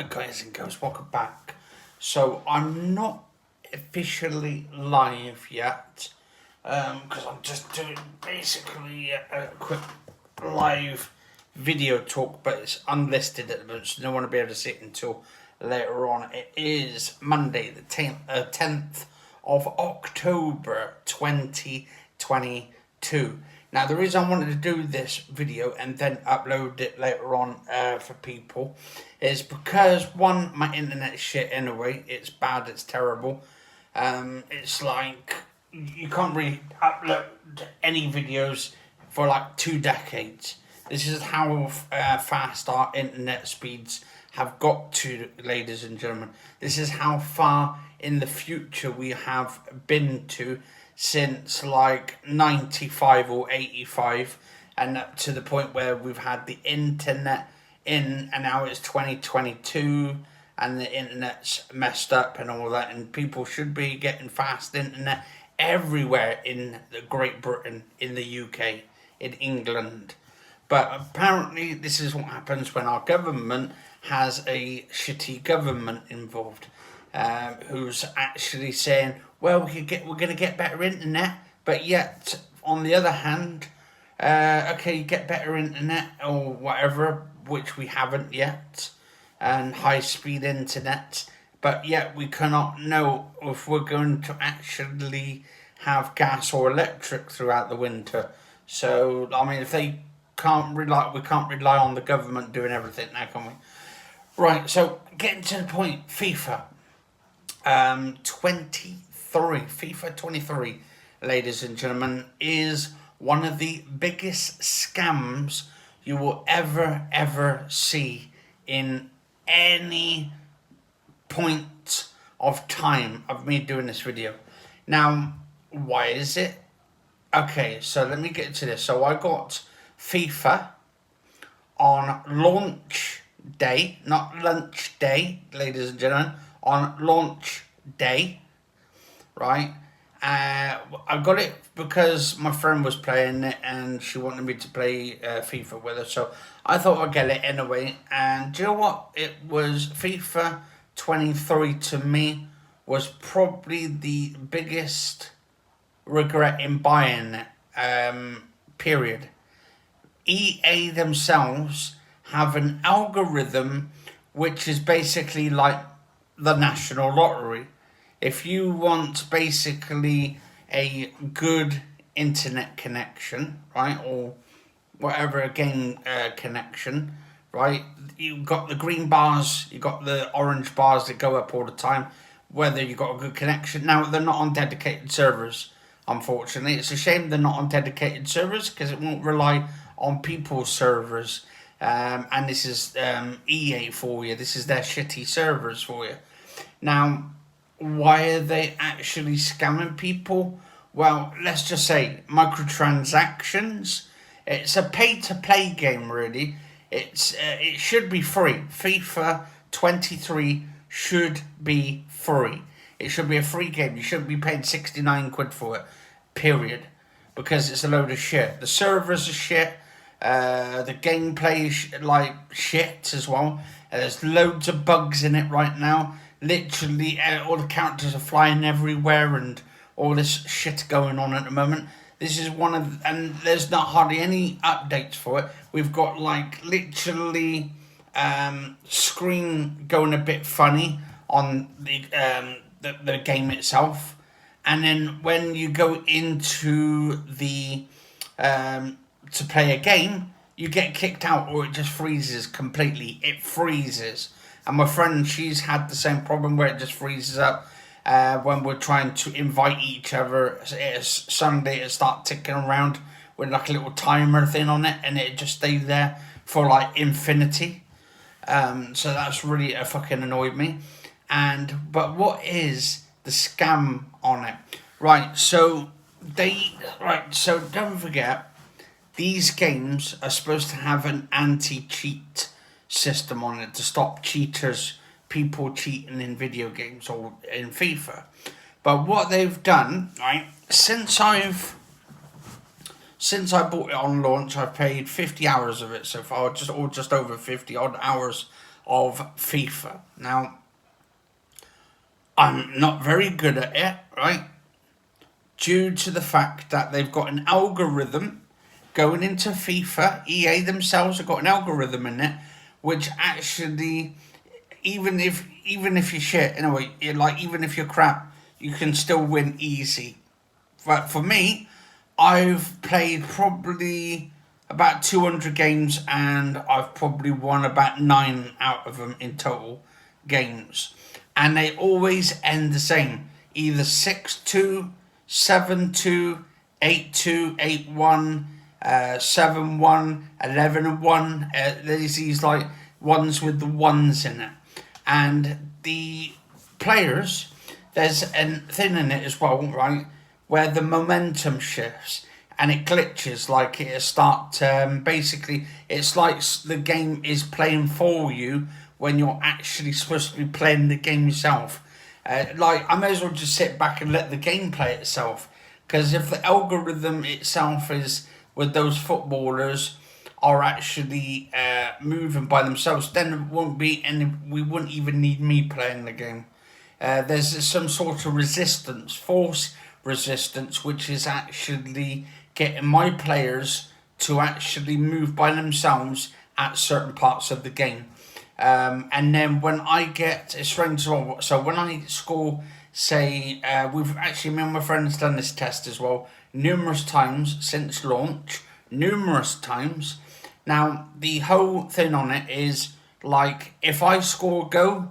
Right, guys and girls, welcome back. So I'm not officially live yet, because I'm just doing basically a quick live video talk, but it's unlisted at the moment, so no one will be able to see it until later on. It is Monday, the 10th of October 2022. Now, the reason I wanted to do this video and then upload it later on for people is because, one, my internet's shit anyway. It's bad, it's terrible. It's like you can't really upload any videos for like 2 decades. This is how fast our internet speeds have got to, ladies and gentlemen. This is how far in the future we have been to since like 95 or 85, and up to the point where we've had the internet in, and now it's 2022 and the internet's messed up and all that, and people should be getting fast internet everywhere in Great Britain, in the UK, in England. But apparently this is what happens when our government has a shitty government involved, who's actually saying, well, we're going to get better internet, but yet, on the other hand, okay, you get better internet or whatever, which we haven't yet, and high-speed internet, but yet we cannot know if we're going to actually have gas or electric throughout the winter. So, I mean, if they can't rely, we can't rely on the government doing everything now, can we? Right, so getting to the point, FIFA 23, ladies and gentlemen, is one of the biggest scams you will ever see in any point of time of me doing this video. Now, why is it? Okay, so let me get to this. So I got FIFA on launch day, not lunch day, ladies and gentlemen, on launch day, right? I got it because my friend was playing it and she wanted me to play FIFA with her, so I thought I'd get it anyway. And do you know what? It was FIFA 23 to me was probably the biggest regret in buying it, period. EA themselves have an algorithm which is basically like the national lottery. If you want basically a good internet connection, right, or whatever, a game connection, right, you've got the green bars, you've got the orange bars that go up all the time, whether you've got a good connection. Now, they're not on dedicated servers, unfortunately. It's a shame they're not on dedicated servers because it won't rely on people's servers. And this is EA for you. This is their shitty servers for you. Now, why are they actually scamming people? Well, let's just say microtransactions. It's a pay-to-play game, really. It should be free. FIFA 23 should be free. It should be a free game. You shouldn't be paying 69 quid for it, period. Because it's a load of shit. The servers are shit. The gameplay is like shit as well. There's loads of bugs in it right now. Literally, all the characters are flying everywhere and all this shit going on at the moment. This is one of, and there's not hardly any updates for it. We've got like literally screen going a bit funny on the game itself, and then when you go into the to play a game, you get kicked out or it just freezes completely. It freezes. And my friend, she's had the same problem where it just freezes up when we're trying to invite each other. Suddenly it starts ticking around with like a little timer thing on it, and it just stays there for like infinity. So that's really fucking annoyed me. But what is the scam on it? So don't forget, these games are supposed to have an anti-cheat system on it to stop cheaters, people cheating in video games or in FIFA. But what they've done, right, since I bought it on launch, I've paid 50 hours of it so far, just over 50 odd hours of FIFA. Now, I'm not very good at it, right? Due to the fact that they've got an algorithm going into FIFA. EA themselves have got an algorithm in it, which actually, even if you're shit, in a way, like even if you're crap, you can still win easy. But for me, I've played probably about 200 games, and I've probably won about 9 out of them in total games. And they always end the same, either 6-2, 7-2, 8-2, 8-1, 7-1, 11-1. There's these like ones with the ones in it. And the players, there's a thing in it as well, right, where the momentum shifts and it glitches, like it start basically it's like the game is playing for you when you're actually supposed to be playing the game yourself. Like, I may as well just sit back and let the game play itself, because if the algorithm itself is with those footballers are actually moving by themselves, then it won't be any. We wouldn't even need me playing the game. There's some sort of resistance, force resistance, which is actually getting my players to actually move by themselves at certain parts of the game. And then when I get, it's strange as well, so when I score, say, we've actually, me and my friends done this test as well, numerous times since launch, numerous times. Now, the whole thing on it is, like, if I score a goal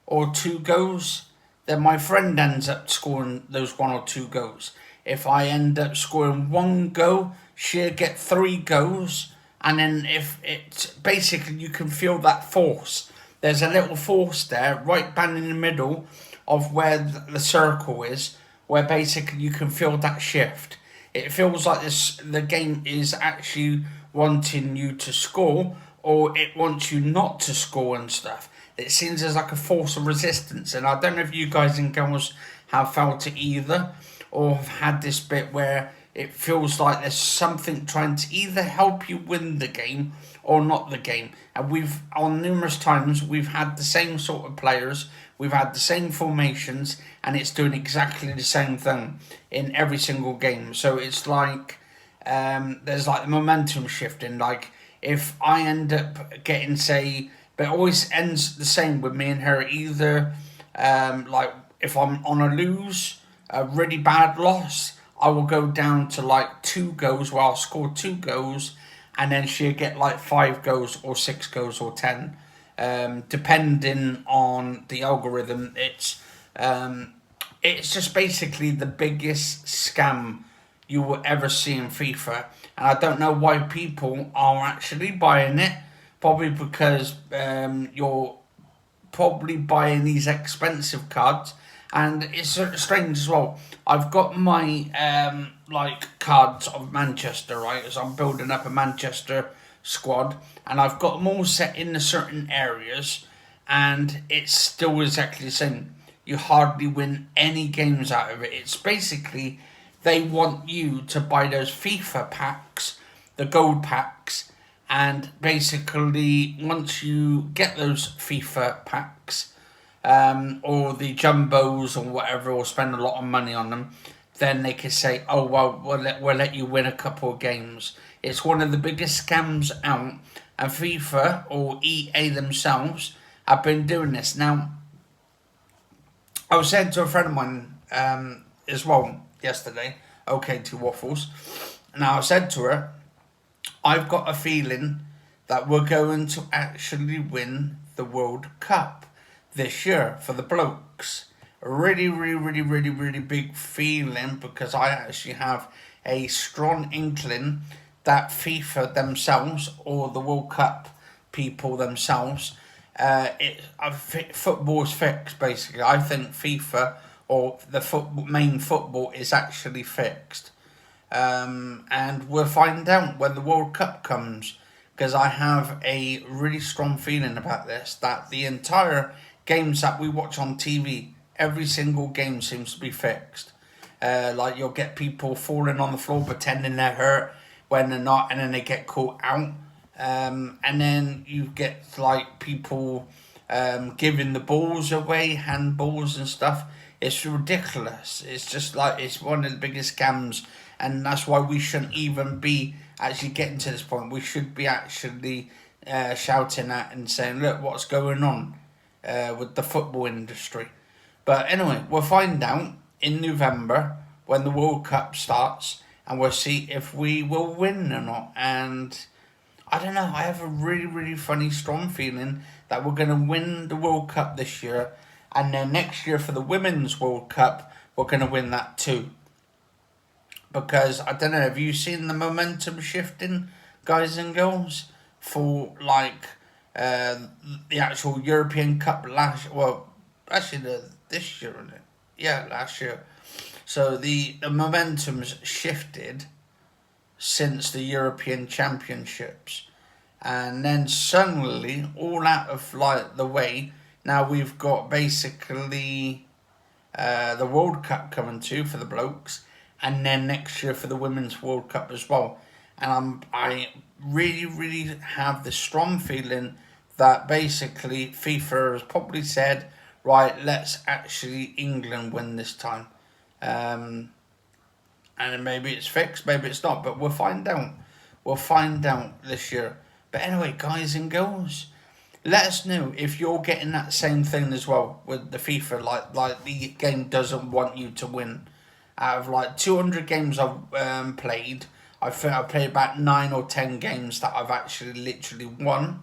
or 2 goals, then my friend ends up scoring those 1 or 2 goals. If I end up scoring 1 goal, she'll get 3 goals. And then if it's basically, you can feel that force. There's a little force there, right bang in the middle of where the circle is, where basically you can feel that shift. It feels like the game is actually wanting you to score, or it wants you not to score and stuff. It seems there's like a force of resistance, and I don't know if you guys and girls have felt it either, or have had this bit where it feels like there's something trying to either help you win the game or not the game. And we've, on numerous times, we've had the same sort of players, we've had the same formations, and it's doing exactly the same thing in every single game. So it's like, there's like the momentum shifting. Like, if I end up getting, say, but it always ends the same with me and her, either like if I'm on a lose, a really bad loss, I will go down to like 2 goals, where I'll score 2 goals, and then she'll get like 5 goals or 6 goals or 10, depending on the algorithm. It's just basically the biggest scam you will ever see in FIFA, and I don't know why people are actually buying it. Probably because you're probably buying these expensive cards. And it's sort of strange as well. I've got my like cards of Manchester, right? As I'm building up a Manchester squad, and I've got them all set in the certain areas, and it's still exactly the same. You hardly win any games out of it. It's basically, they want you to buy those FIFA packs, the gold packs, and basically once you get those FIFA packs, or the jumbos or whatever, or spend a lot of money on them, then they can say, oh, well, we'll let you win a couple of games. It's one of the biggest scams out, and FIFA or EA themselves have been doing this. Now, I was saying to a friend of mine as well yesterday, okay, to Waffles, and I said to her, I've got a feeling that we're going to actually win the World Cup this year for the blokes. Really, really, really, really, really big feeling, because I actually have a strong inkling that FIFA themselves, or the World Cup people themselves, football is fixed, basically. I think FIFA, or the main football, is actually fixed. And we'll find out when the World Cup comes, because I have a really strong feeling about this, that the entire games that we watch on TV, every single game seems to be fixed. Like, you'll get people falling on the floor pretending they're hurt when they're not, and then they get caught out. And then you get like people giving the balls away, handballs and stuff. It's ridiculous. It's just like it's one of the biggest scams, and that's why we shouldn't even be actually getting to this point. We should be actually shouting at and saying, "Look, what's going on with the football industry." But anyway, we'll find out in November when the World Cup starts, and we'll see if we will win or not. And I don't know. I have a really, really funny, strong feeling that we're going to win the World Cup this year, and then next year for the Women's World Cup, we're going to win that too. Because I don't know. Have you seen the momentum shifting, guys and girls, for like the actual European Cup last? Well, actually, this year, isn't it? Yeah, last year. So the momentum's shifted since the European Championships, and then suddenly, all out of like the way, now we've got basically the World Cup coming too for the blokes, and then next year for the Women's World Cup as well. And I really, really have the strong feeling that basically FIFA has probably said, right, let's actually England win this time. And maybe it's fixed, maybe it's not, but we'll find out. We'll find out this year. But anyway, guys and girls, let us know if you're getting that same thing as well with the FIFA. Like the game doesn't want you to win. Out of like 200 games I've played, I think I've played about 9 or 10 games that I've actually literally won.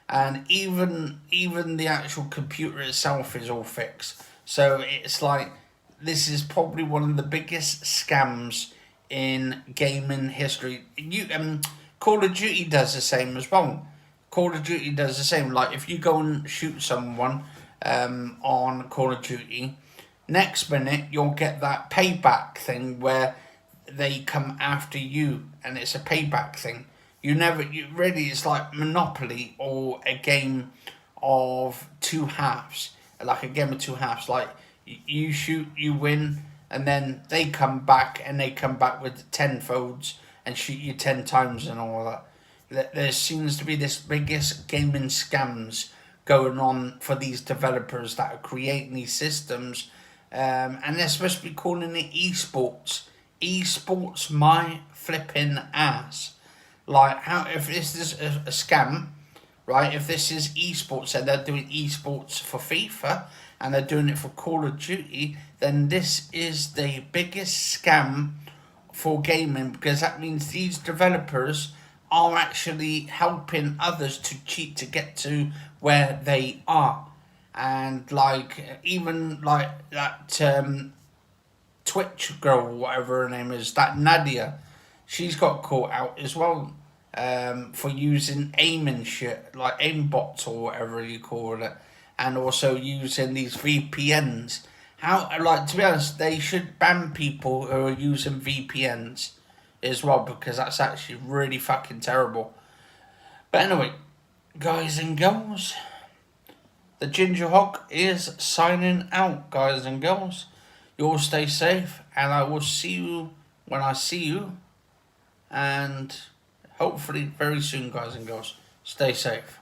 And even the actual computer itself is all fixed. So it's like, this is probably one of the biggest scams in gaming history. Call of Duty does the same as well. Call of Duty does the same. Like if you go and shoot someone on Call of Duty, next minute you'll get that payback thing where they come after you, and it's a payback thing. You really, it's like Monopoly or a game of two halves, like a game of two halves. Like you shoot, you win, and then they come back with tenfolds and shoot you 10 times and all that. There seems to be this biggest gaming scams going on for these developers that are creating these systems, and they're supposed to be calling it esports. Esports, my flipping ass. Like, how, if this is a scam, right? If this is esports and they're doing esports for FIFA and they're doing it for Call of Duty, then this is the biggest scam for gaming, because that means these developers are actually helping others to cheat to get to where they are. And like, even like that Twitch girl, whatever her name is, that Nadia, she's got caught out as well for using aiming shit, like aim bots or whatever you call it, and also using these VPNs. How, like, to be honest, they should ban people who are using VPNs as well, because that's actually really fucking terrible. But anyway, guys and girls, the Ginger Hog is signing out, guys and girls. You all stay safe, and I will see you when I see you, and hopefully very soon, guys and girls. Stay safe.